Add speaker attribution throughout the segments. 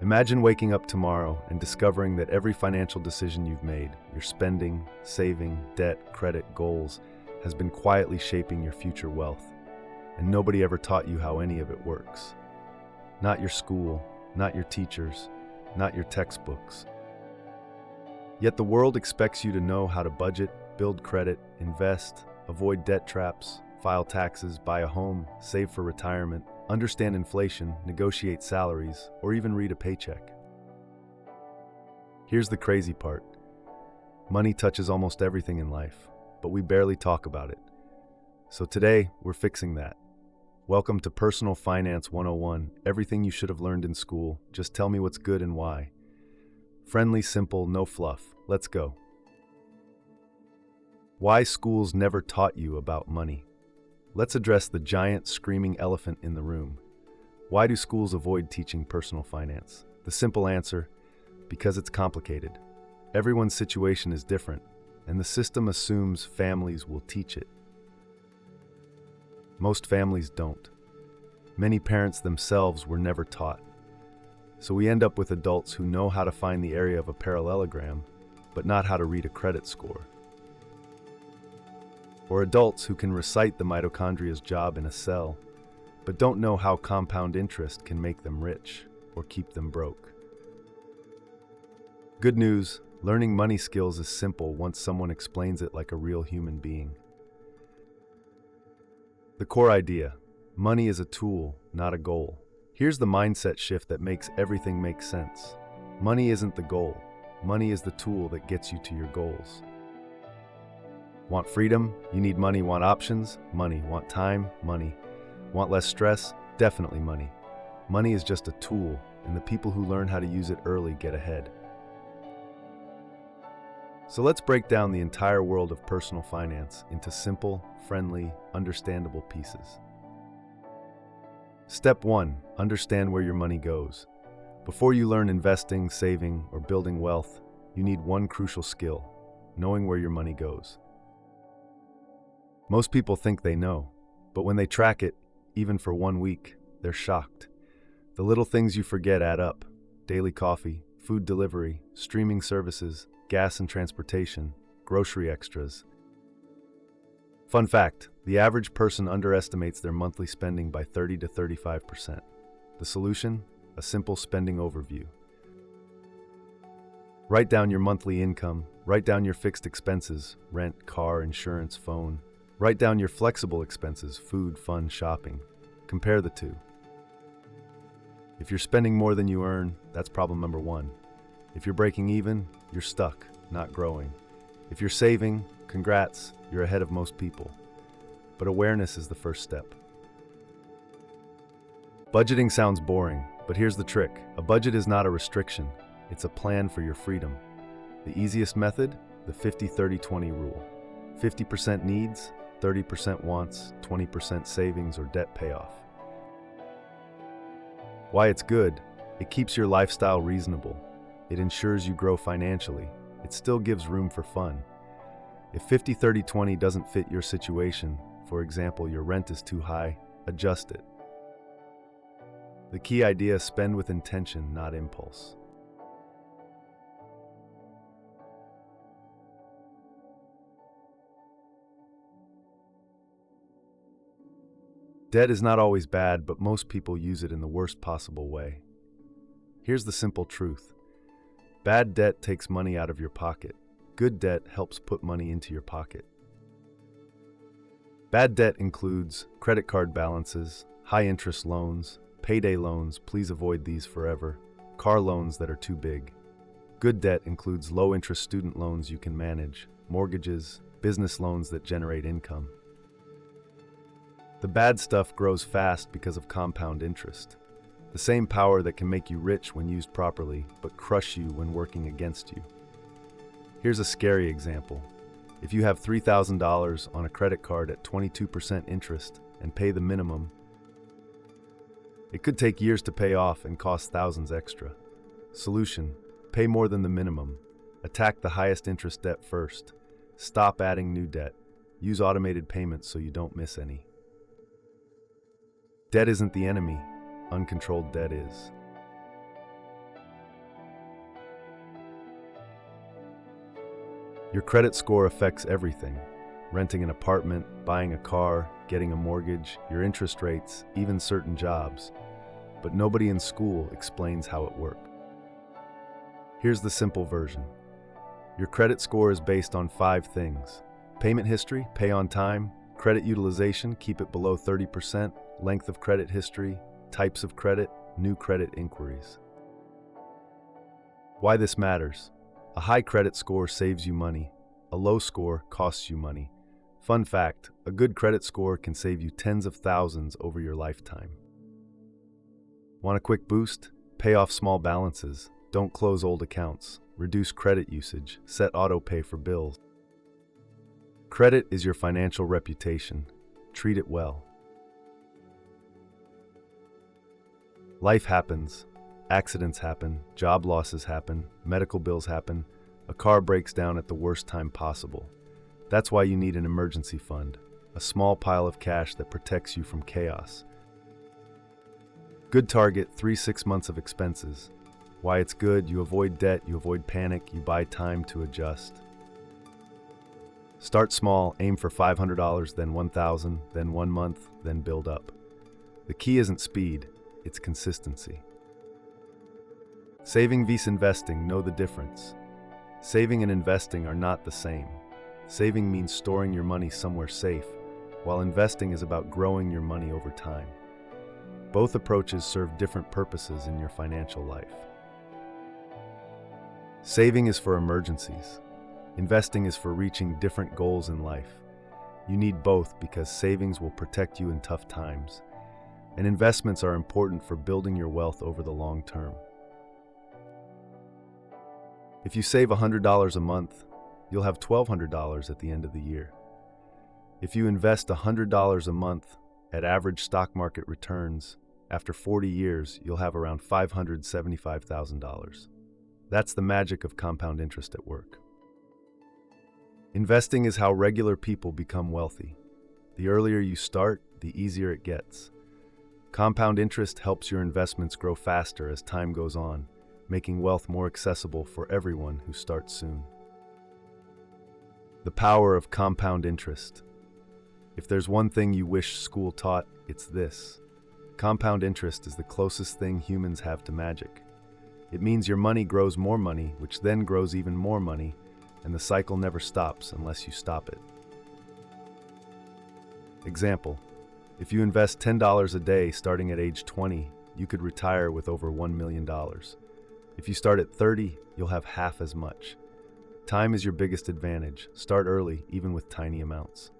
Speaker 1: Imagine waking up tomorrow and discovering that every financial decision you've made, your spending, saving, debt, credit, goals, has been quietly shaping your future wealth, and nobody ever taught you how any of it works. Not your school, not your teachers, not your textbooks. Yet the world expects you to know how to budget, build credit, invest, avoid debt traps, file taxes, buy a home, save for retirement, understand inflation, negotiate salaries, or even read a paycheck. Here's the crazy part. Money touches almost everything in life, but we barely talk about it. So today, we're fixing that. Welcome to Personal Finance 101, everything you should have learned in school. Just tell me what's good and why. Friendly, simple, no fluff. Let's go. Why schools never taught you about money. Let's address the giant, screaming elephant in the room. Why do schools avoid teaching personal finance? The simple answer, because it's complicated. Everyone's situation is different, and the system assumes families will teach it. Most families don't. Many parents themselves were never taught. So we end up with adults who know how to find the area of a parallelogram, but not how to read a credit score. Or adults who can recite the mitochondria's job in a cell, but don't know how compound interest can make them rich or keep them broke. Good news, learning money skills is simple once someone explains it like a real human being. The core idea, money is a tool, not a goal. Here's the mindset shift that makes everything make sense. Money isn't the goal. Money is the tool that gets you to your goals. Want freedom? You need money. Want options? Money. Want time? Money. Want less stress? Definitely money. Money is just a tool, and the people who learn how to use it early get ahead. So let's break down the entire world of personal finance into simple, friendly, understandable pieces. Step 1. Understand where your money goes. Before you learn investing, saving, or building wealth, you need one crucial skill: knowing where your money goes. Most people think they know, but when they track it, even for 1 week, they're shocked. The little things you forget add up: daily coffee, food delivery, streaming services, gas and transportation, grocery extras. Fun fact, the average person underestimates their monthly spending by 30 to 35%. The solution? A simple spending overview. Write down your monthly income, write down your fixed expenses, rent, car, insurance, phone. Write down your flexible expenses, food, fun, shopping. Compare the two. If you're spending more than you earn, that's problem number 1. If you're breaking even, you're stuck, not growing. If you're saving, congrats, you're ahead of most people. But awareness is the first step. Budgeting sounds boring, but here's the trick. A budget is not a restriction. It's a plan for your freedom. The easiest method? The 50-30-20 rule. 50% needs, 30% wants, 20% savings or debt payoff. Why it's good? It keeps your lifestyle reasonable. It ensures you grow financially. It still gives room for fun. If 50-30-20 doesn't fit your situation, for example, your rent is too high, adjust it. The key idea: spend with intention, not impulse. Debt is not always bad, but most people use it in the worst possible way. Here's the simple truth. Bad debt takes money out of your pocket. Good debt helps put money into your pocket. Bad debt includes credit card balances, high-interest loans, payday loans, please avoid these forever, car loans that are too big. Good debt includes low-interest student loans you can manage, mortgages, business loans that generate income. The bad stuff grows fast because of compound interest. The same power that can make you rich when used properly, but crush you when working against you. Here's a scary example. If you have $3,000 on a credit card at 22% interest and pay the minimum, it could take years to pay off and cost thousands extra. Solution: pay more than the minimum. Attack the highest interest debt first. Stop adding new debt. Use automated payments so you don't miss any. Debt isn't the enemy. Uncontrolled debt is. Your credit score affects everything. Renting an apartment, buying a car, getting a mortgage, your interest rates, even certain jobs. But nobody in school explains how it works. Here's the simple version. Your credit score is based on 5 things: payment history, pay on time; credit utilization, keep it below 30%; length of credit history; types of credit; new credit inquiries. Why this matters: a high credit score saves you money, a low score costs you money. Fun fact, a good credit score can save you tens of thousands over your lifetime. Want a quick boost? Pay off small balances, don't close old accounts, reduce credit usage, set auto pay for bills. Credit is your financial reputation. Treat it well. Life happens. Accidents happen, job losses happen, medical bills happen, a car breaks down at the worst time possible. That's why you need an emergency fund, a small pile of cash that protects you from chaos. Good target, 3-6 months of expenses. Why it's good: you avoid debt, you avoid panic, you buy time to adjust. Start small, aim for $500, then $1,000, then 1 month, then build up. The key isn't speed, it's consistency. Saving vs investing, know the difference. Saving and investing are not the same. Saving means storing your money somewhere safe, while investing is about growing your money over time. Both approaches serve different purposes in your financial life. Saving is for emergencies. Investing is for reaching different goals in life. You need both because savings will protect you in tough times, and investments are important for building your wealth over the long term. If you save $100 a month, you'll have $1,200 at the end of the year. If you invest $100 a month at average stock market returns, after 40 years, you'll have around $575,000. That's the magic of compound interest at work. Investing is how regular people become wealthy. The earlier you start, the easier it gets. Compound interest helps your investments grow faster as time goes on, making wealth more accessible for everyone who starts soon. The power of compound interest. If there's one thing you wish school taught, it's this. Compound interest is the closest thing humans have to magic. It means your money grows more money, which then grows even more money, and the cycle never stops unless you stop it. Example: if you invest $10 a day starting at age 20, you could retire with over $1 million. If you start at 30, you'll have half as much. Time is your biggest advantage. Start early, even with tiny amounts.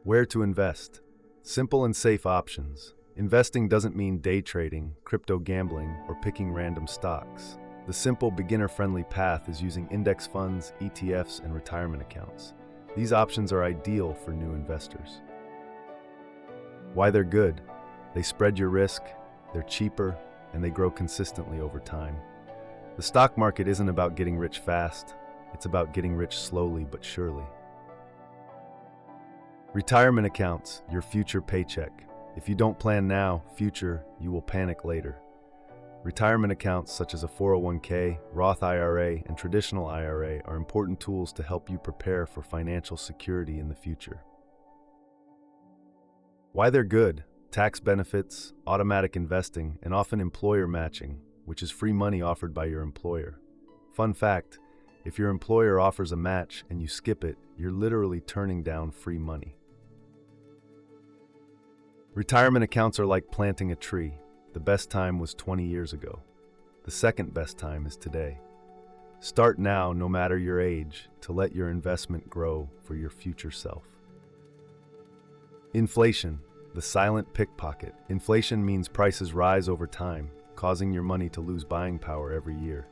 Speaker 1: Where to invest? Simple and safe options. Investing doesn't mean day trading, crypto gambling, or picking random stocks. The simple, beginner-friendly path is using index funds, ETFs, and retirement accounts. These options are ideal for new investors. Why they're good? They spread your risk, they're cheaper, and they grow consistently over time. The stock market isn't about getting rich fast, it's about getting rich slowly but surely. Retirement accounts, your future paycheck. If you don't plan now, you will panic later. Retirement accounts such as a 401k, Roth IRA, and traditional IRA are important tools to help you prepare for financial security in the future. Why they're good? Tax benefits, automatic investing, and often employer matching, which is free money offered by your employer. Fun fact, if your employer offers a match and you skip it, you're literally turning down free money. Retirement accounts are like planting a tree. The best time was 20 years ago. The second best time is today. Start now, no matter your age, to let your investment grow for your future self. Inflation, the silent pickpocket. Inflation means prices rise over time, causing your money to lose buying power every year.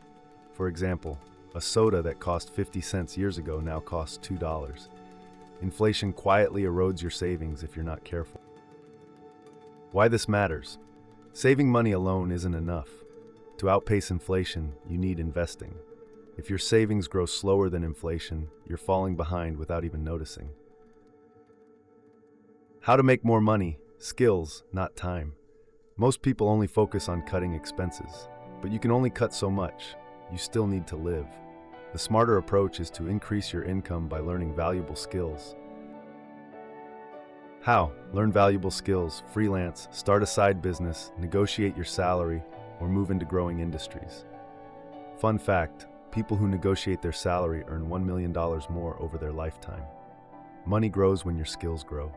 Speaker 1: For example, a soda that cost 50 cents years ago now costs $2. Inflation quietly erodes your savings if you're not careful. Why this matters? Saving money alone isn't enough. To outpace inflation, you need investing. If your savings grow slower than inflation, you're falling behind without even noticing. How to make more money? Skills, not time. Most people only focus on cutting expenses, but you can only cut so much. You still need to live. The smarter approach is to increase your income by learning valuable skills. How? Learn valuable skills, freelance, start a side business, negotiate your salary, or move into growing industries. Fun fact, people who negotiate their salary earn $1 million more over their lifetime. Money grows when your skills grow.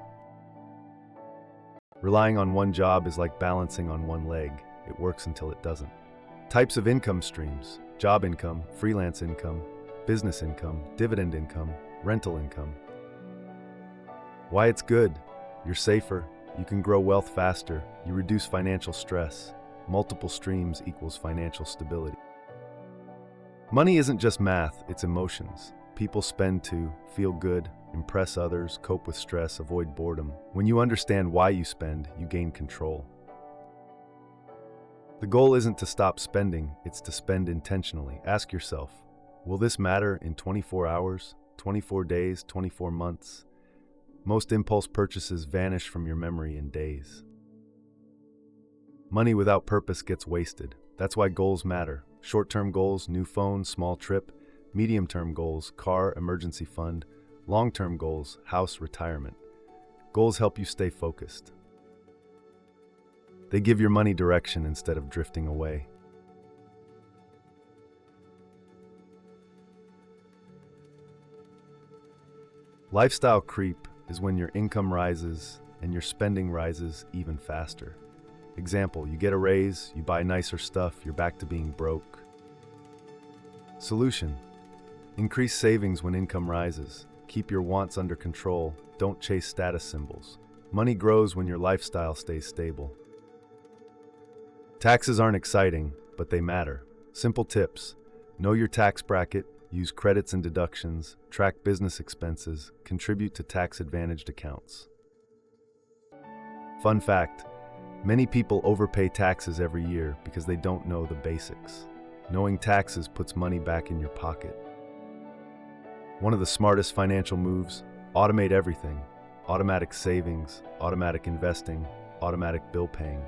Speaker 1: Relying on one job is like balancing on one leg. It works until it doesn't. Types of income streams: job income, freelance income, business income, dividend income, rental income. Why it's good? You're safer, you can grow wealth faster, you reduce financial stress. Multiple streams equals financial stability. Money isn't just math, it's emotions. People spend to feel good, impress others, cope with stress, avoid boredom. When you understand why you spend, you gain control. The goal isn't to stop spending, it's to spend intentionally. Ask yourself, will this matter in 24 hours, 24 days, 24 months? Most impulse purchases vanish from your memory in days. Money without purpose gets wasted. That's why goals matter. Short-term goals, new phone, small trip. Medium-term goals, car, emergency fund. Long-term goals, house, retirement. Goals help you stay focused. They give your money direction instead of drifting away. Lifestyle creep is when your income rises and your spending rises even faster. Example, you get a raise, you buy nicer stuff, you're back to being broke. Solution: increase savings when income rises. Keep your wants under control. Don't chase status symbols. Money grows when your lifestyle stays stable. Taxes aren't exciting, but they matter. Simple tips: know your tax bracket, use credits and deductions, track business expenses, contribute to tax-advantaged accounts. Fun fact: many people overpay taxes every year because they don't know the basics. Knowing taxes puts money back in your pocket. One of the smartest financial moves: automate everything. Automatic savings, automatic investing, automatic bill paying.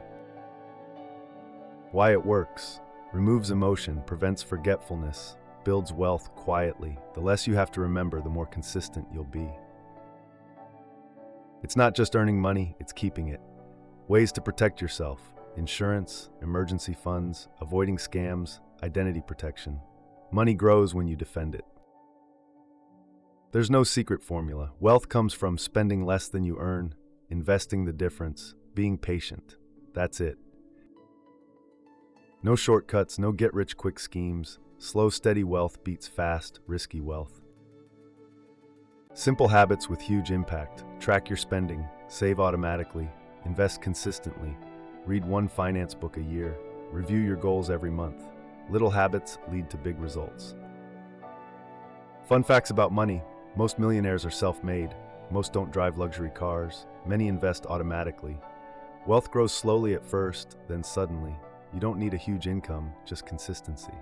Speaker 1: Why it works: removes emotion, prevents forgetfulness, builds wealth quietly. The less you have to remember, the more consistent you'll be. It's not just earning money, it's keeping it. Ways to protect yourself: insurance, emergency funds, avoiding scams, identity protection. Money grows when you defend it. There's no secret formula. Wealth comes from spending less than you earn, investing the difference, being patient. That's it. No shortcuts, no get-rich-quick schemes. Slow, steady wealth beats fast, risky wealth. Simple habits with huge impact. Track your spending, save automatically, invest consistently, read one finance book a year, review your goals every month. Little habits lead to big results. Fun facts about money: most millionaires are self-made. Most don't drive luxury cars. Many invest automatically. Wealth grows slowly at first, then suddenly. You don't need a huge income, just consistency.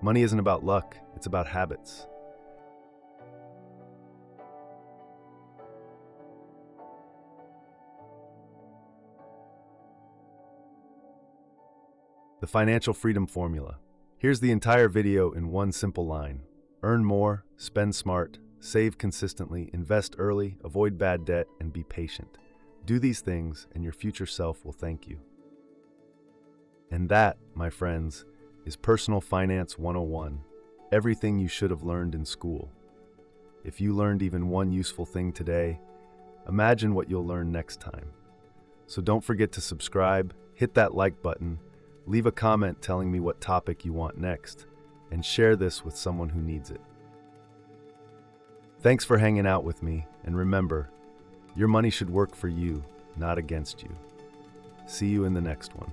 Speaker 1: Money isn't about luck, it's about habits. The Financial Freedom Formula. Here's the entire video in one simple line. Earn more, spend smart, save consistently, invest early, avoid bad debt, and be patient. Do these things and your future self will thank you. And that, my friends, is Personal Finance 101. Everything you should have learned in school. If you learned even one useful thing today, imagine what you'll learn next time. So don't forget to subscribe, hit that like button, leave a comment telling me what topic you want next, and share this with someone who needs it. Thanks for hanging out with me, and remember, your money should work for you, not against you. See you in the next one.